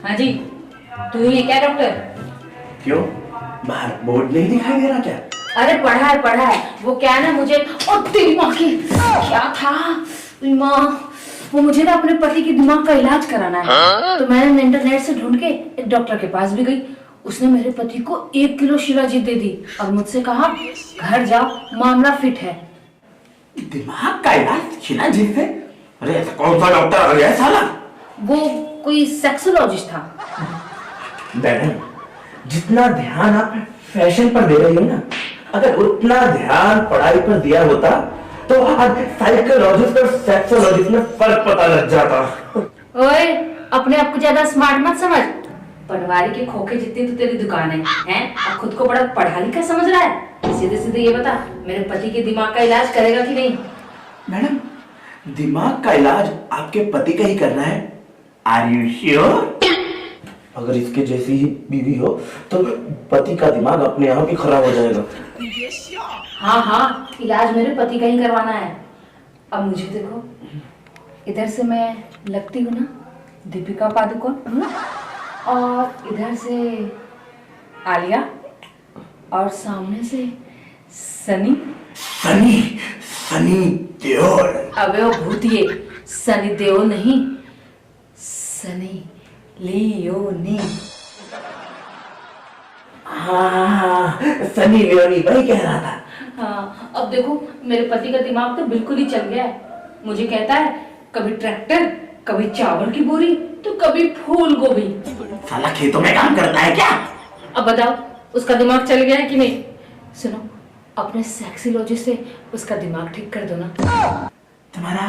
हाँ जी, तू ही है क्या डॉक्टर? क्यों, बाहर बोर्ड नहीं दिखाई दे रहा क्या? अरे पढ़ा है वो क्या है ना, मुझे और तेरी माँ की क्या था माँ, वो मुझे ना अपने पति के दिमाग का इलाज कराना है। तो मैंने इंटरनेट से ढूंढ के एक डॉक्टर के पास भी गई। उसने मेरे पति को 1 किलो शिलाजीत दे दी और मुझसे कहा घर जाओ, मामला फिट है। दिमाग का इलाज शिलाजीत से? अरे ऐसा कौन सा डॉक्टर आ गया साला? वो कोई सेक्सोलॉजिस्ट था। मैडम, जितना ध्यान आप फैशन पर दे रही हो ना, अगर उतना ध्यान पढ़ाई पर दिया होता तो आज साइकोलॉजिस्ट और सेक्सोलॉजिस्ट में फर्क पता लग जाता। ओए, अपने आप को ज्यादा स्मार्ट मत समझ। पटवारी के खोखे जितनी तो तेरी दुकान है और खुद को बड़ा पढ़ा लिखा समझ रहा है। सीधे सीधे ये बता, मेरे पति के दिमाग का इलाज करेगा कि नहीं? मैडम, दिमाग का इलाज आपके पति का ही करना है। Are you sure? अगर इसके जैसी ही बीवी हो तो पति का दिमाग अपने आप ही खराब हो जाएगा। हाँ, इलाज मेरे पति का ही करवाना है। अब मुझे देखो, इधर से मैं लगती हूँ ना दीपिका पादुकोण, और इधर से आलिया, और सामने से सनी देओल। अबे वो भूतिए, सनी देओल नहीं, सनी लियोनी। हाँ, सनी लियोनी वही कह रहा था। हाँ, अब देखो मेरे पति का दिमाग तो बिल्कुल ही चल गया है। मुझे कहता है कभी ट्रैक्टर, कभी चावल की बोरी, तो कभी फूल गोभी। साला खेतों में काम करता है क्या? अब बताओ, उसका दिमाग चल गया है कि नहीं? सुनो, अपने सेक्सोलॉजिस्ट से उसका दिमाग ठीक कर दो ना। तुम्हारा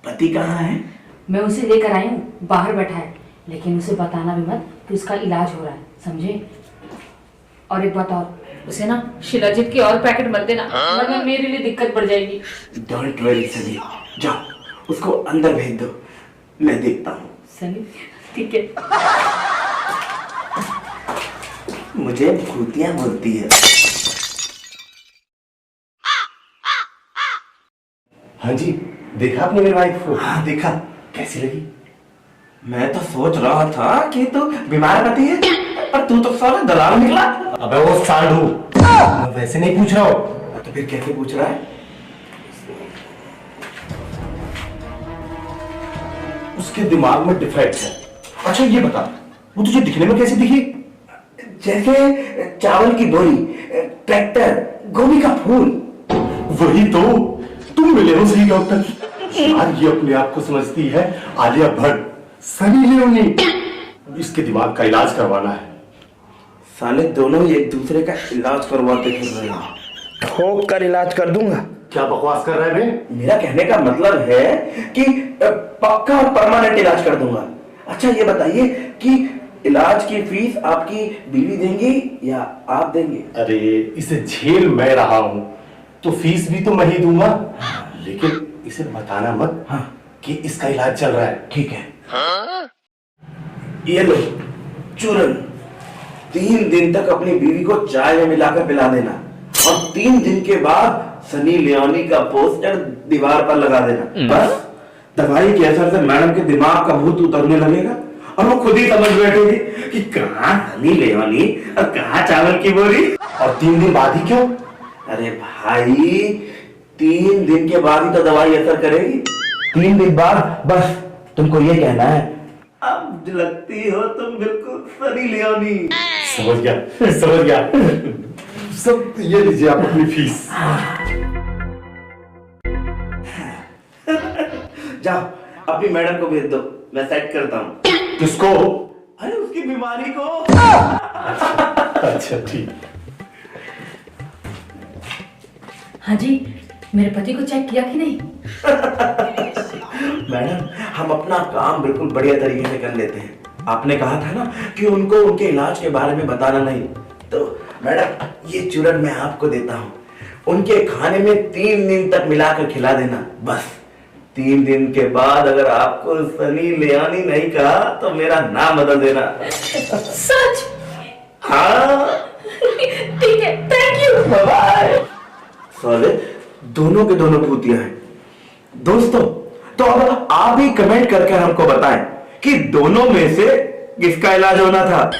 पति कहाँ है? मैं उसे लेकर आई हूँ, बाहर बैठा है, लेकिन उसे बताना भी मत कि उसका इलाज हो रहा है, समझे? और एक बात और, उसे ना शिलाजीत के और पैकेट मत देना, वरना मेरे लिए दिक्कत बढ़ जाएगी। डोंट वरी सनी, जाओ उसको अंदर भेज दो, मैं देखता हूँ। सनी, ठीक है। मुझे भूतियाँ बोलती है। हाँ जी, देखा आपने मेरी वाइफ को? हाँ देखा। कैसी लगी? मैं तो सोच रहा था कि तू बीमार पति है, पर तू तो साला दलाल निकला। अबे वो सांडू, मैं वैसे नहीं पूछ रहा हूँ। तो फिर कैसे पूछ रहा है? उसके दिमाग में डिफेक्ट है। अच्छा ये बता, वो तुझे दिखने में कैसी दिखी? जैसे चावल की बोरी, ट्रैक्टर, गोभी का फूल। वही तो, तुम मिले हो सही डॉक्टर। यार ये अपने आप को समझती है आलिया भट्ट, सनी लियोनी। इसके दिमाग का इलाज करवाना है। साले दोनों ही एक दूसरे का इलाज करवाते फिर रहे हैं। ठोक कर इलाज कर दूंगा। क्या बकवास कर रहा है बे? मेरा कहने का मतलब है कि पक्का और परमानेंट इलाज कर दूंगा। अच्छा ये बताइए कि इलाज की फीस आपकी बीवी देंगी या आप देंगे? अरे इसे झेल मैं रहा हूँ तो फीस भी तो मैं ही दूंगा, लेकिन इसे बताना मत। हाँ, कि इसका इलाज चल रहा है। ठीक है। ये लो चूरन, 3 दिन तक अपनी बीवी को चाय में मिलाकर पिला देना, और 3 दिन के बाद सनी लियोनी का पोस्टर दीवार पर लगा देना। बस दवाई के असर से मैडम के दिमाग का भूत उतरने लगेगा और वो खुद ही समझ बैठेगी कि कहाँ सनी लियोनी और कहाँ चावल की बोरी। और 3 दिन बाद ही क्यों? अरे भाई, 3 दिन के बाद ही तो दवाई असर करेगी। 3 दिन बाद बस तुमको ये कहना है, अब लगती हो तुम बिल्कुल सनी लियोनी। समझ गया। सब ये लीजिए आप अपनी फीस। जाओ अपनी मैडम को भेज दो, मैं सेट करता हूँ। किसको? अरे उसकी बीमारी को। अच्छा ठीक। हाँ जी, मेरे पति को चेक किया कि नहीं? मैडम, हम अपना काम बिल्कुल बढ़िया तरीके से कर लेते हैं। आपने कहा था ना कि उनको उनके इलाज के बारे में बताना नहीं, तो मैडम ये चूरन मैं आपको देता हूँ। उनके खाने में 3 दिन तक मिलाकर खिला देना। बस 3 दिन के बाद अगर आपको सनी लियोनी नहीं कहा तो मेरा नाम बदल देना। सच? हाँ ठीक है, थैंक यू। बाय। साले दोनों के दोनों भूतिया हैं। दोस्तों, तो अब आप भी कमेंट करके हमको बताएं कि दोनों में से किसका इलाज होना था?